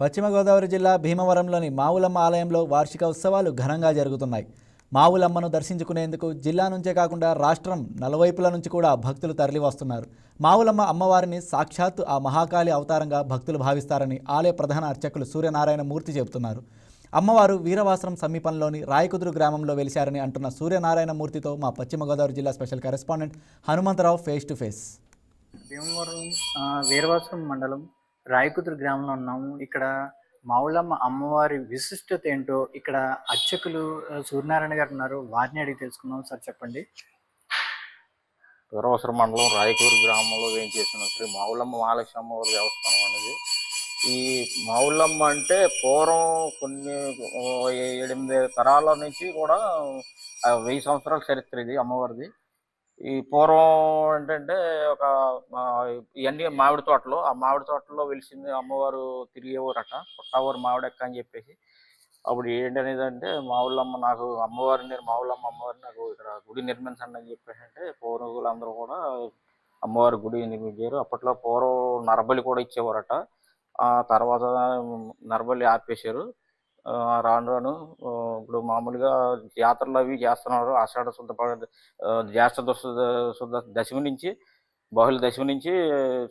పశ్చిమ గోదావరి జిల్లా భీమవరంలోని మావులమ్మ ఆలయంలో వార్షిక ఉత్సవాలు ఘనంగా జరుగుతున్నాయి. మావులమ్మను దర్శించుకునేందుకు జిల్లా నుంచే కాకుండా రాష్ట్రం నలువైపుల నుంచి కూడా భక్తులు తరలి వస్తున్నారు. మావులమ్మ అమ్మవారిని సాక్షాత్తు ఆ మహాకాళి అవతారంగా భక్తులు భావిస్తారని ఆలయ ప్రధాన అర్చకులు సూర్యనారాయణ మూర్తి చెబుతున్నారు. అమ్మవారు వీరవాసరం సమీపంలోని రాయకుదురు గ్రామంలో వెలిశారని అంటున్న సూర్యనారాయణ మూర్తితో మా పశ్చిమ గోదావరి జిల్లా special correspondent Hanumantharao face to face. Bhimavaram Veeravasaram మండలం రాయకుదురు గ్రామంలో ఉన్నాము. ఇక్కడ మావులమ్మ అమ్మవారి విశిష్టత ఏంటో ఇక్కడ అర్చకులు సూర్యనారాయణ గారు ఉన్నారు. వారిని అడిగి తెలుసుకుందాం. సార్ చెప్పండి. వీరవాసరం మండలం రాయకుదురు గ్రామంలో వేయించేసిన శ్రీ మావులమ్మ మహాలక్ష్మి అమ్మవారి దేవస్థానం అనేది. ఈ మావులమ్మ అంటే పూర్వం కొన్ని 7-8 తరాల నుంచి కూడా 1000 సంవత్సరాల చరిత్ర ఇది అమ్మవారిది. ఈ పూర్వం ఏంటంటే ఒక ఇవన్నీ మామిడి తోటలు, ఆ మామిడి తోటల్లో వెలిసింది అమ్మవారు తిరిగేవారట, పుట్టవారు మామిడెక్క అని చెప్పేసి. అప్పుడు ఏంటనేది అంటే మావులమ్మ నాకు నేను మావులమ్మ అమ్మవారిని నాకు ఇక్కడ గుడి నిర్మించండి అని చెప్పేసి అంటే పూర్వీకులందరూ కూడా అమ్మవారి గుడి నిర్మించారు. అప్పట్లో పూర్వం నరబలి కూడా ఇచ్చేవారట. ఆ తర్వాత నరబలి ఆపేశారు. రాను రాను ఇప్పుడు మామూలుగా జాతరలు అవి చేస్తున్నారు. ఆషాఢ జ్యేష్ఠ శుద్ధ దశమి నుంచి బహుళ దశమి నుంచి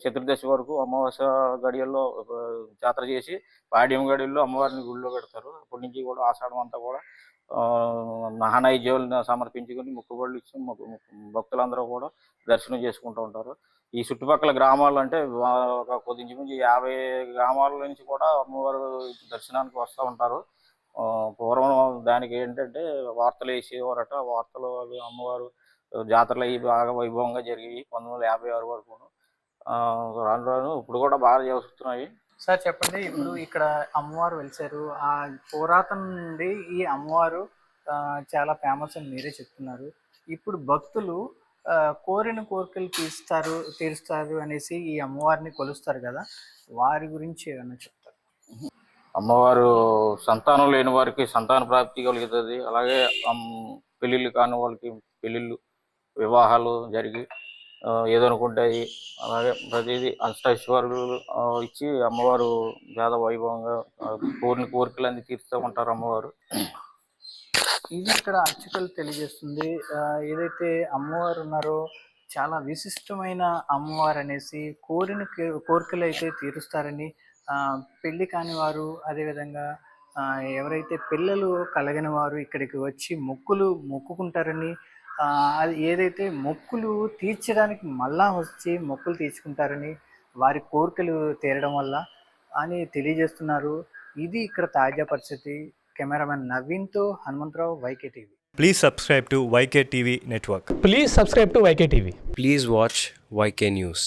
చతుర్దశి వరకు అమావాస్య గడియల్లో జాతర చేసి పాడ్యం గడియల్లో అమ్మవారిని గుడిలో పెడతారు. అప్పటి నుంచి కూడా ఆషాఢం అంతా కూడా నైవేద్యాలను సమర్పించుకొని మొక్కుబడులు ఇచ్చి భక్తులందరూ కూడా దర్శనం చేసుకుంటూ ఉంటారు. ఈ చుట్టుపక్కల గ్రామాలు అంటే ఒక కొద్దించుమించి 50 గ్రామాల నుంచి కూడా అమ్మవారు దర్శనానికి వస్తూ ఉంటారు. పూర్వం దానికి ఏంటంటే వార్తలు వేసేవారట. వార్తలు అవి అమ్మవారు జాతరలు అవి బాగా వైభవంగా జరిగాయి 1956 వరకు. రాను రాను ఇప్పుడు కూడా బాగా జరుగుతున్నాయి. సార్ చెప్పండి. ఇప్పుడు ఇక్కడ అమ్మవారు వెలిసారు. ఆ పురాతన నుండి ఈ అమ్మవారు చాలా ఫేమస్ అని మీరే చెప్తున్నారు. ఇప్పుడు భక్తులు కోరిన కోరికలు తీరుస్తారు అనేసి ఈ అమ్మవారిని కొలుస్తారు కదా, వారి గురించి ఏమైనా చెప్తారు? అమ్మవారు సంతానం లేని వారికి సంతాన ప్రాప్తి కలుగుతుంది. అలాగే పెళ్ళిళ్ళు కాని వాళ్ళకి పెళ్ళిళ్ళు, వివాహాలు జరిగి ఏదనుకుంటాయి. అలాగే ప్రతిదీ అష్టైశ్వర్యాలు ఇచ్చి అమ్మవారు వేద వైభవంగా కోరిన కోరికలన్నీ తీరుస్తూ ఉంటారు అమ్మవారు. ఇది ఇక్కడ అర్చకులు తెలియజేస్తుంది. ఏదైతే అమ్మవారు ఉన్నారో చాలా విశిష్టమైన అమ్మవారు అనేసి, కోరికలు అయితే తీరుస్తారని, పెళ్ళి కాని వారు, అదేవిధంగా ఎవరైతే పిల్లలు కలగని వారు ఇక్కడికి వచ్చి మొక్కుకుంటారని, అది ఏదైతే మొక్కులు తీర్చడానికి మళ్ళా వచ్చి మొక్కులు తీర్చుకుంటారని, వారి కోరికలు తీరడం వల్ల అని తెలియజేస్తున్నారు. ఇది ఇక్కడ తాజా పరిస్థితి. కెమెరామెన్ నవీన్తో Hanumantharao, YK TV. Please subscribe to YK TV Network. Please subscribe to YK TV. Please watch YK News.